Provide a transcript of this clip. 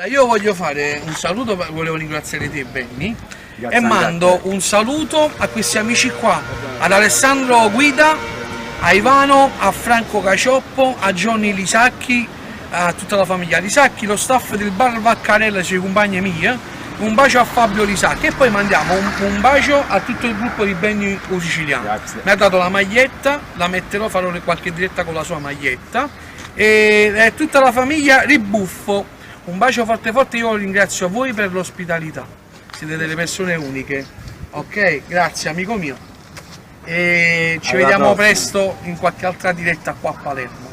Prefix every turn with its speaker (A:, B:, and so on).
A: Io voglio fare un saluto, volevo ringraziare te Benny e mando un saluto a questi amici qua, ad Alessandro Guida, a Ivano, a Franco Cacioppo, a Johnny Lisacchi, a tutta la famiglia Lisacchi, lo staff del bar Vaccarella, i compagni miei, un bacio a Fabio Lisacchi e poi mandiamo un bacio a tutto il gruppo di Benny o Siciliano.
B: Grazie.
A: Mi ha dato la maglietta, la metterò, farò qualche diretta con la sua maglietta e tutta la famiglia Ribuffo. Un bacio forte forte, io ringrazio voi per l'ospitalità, siete delle persone uniche, ok? Grazie amico mio e ci vediamo presto in qualche altra diretta qua a Palermo.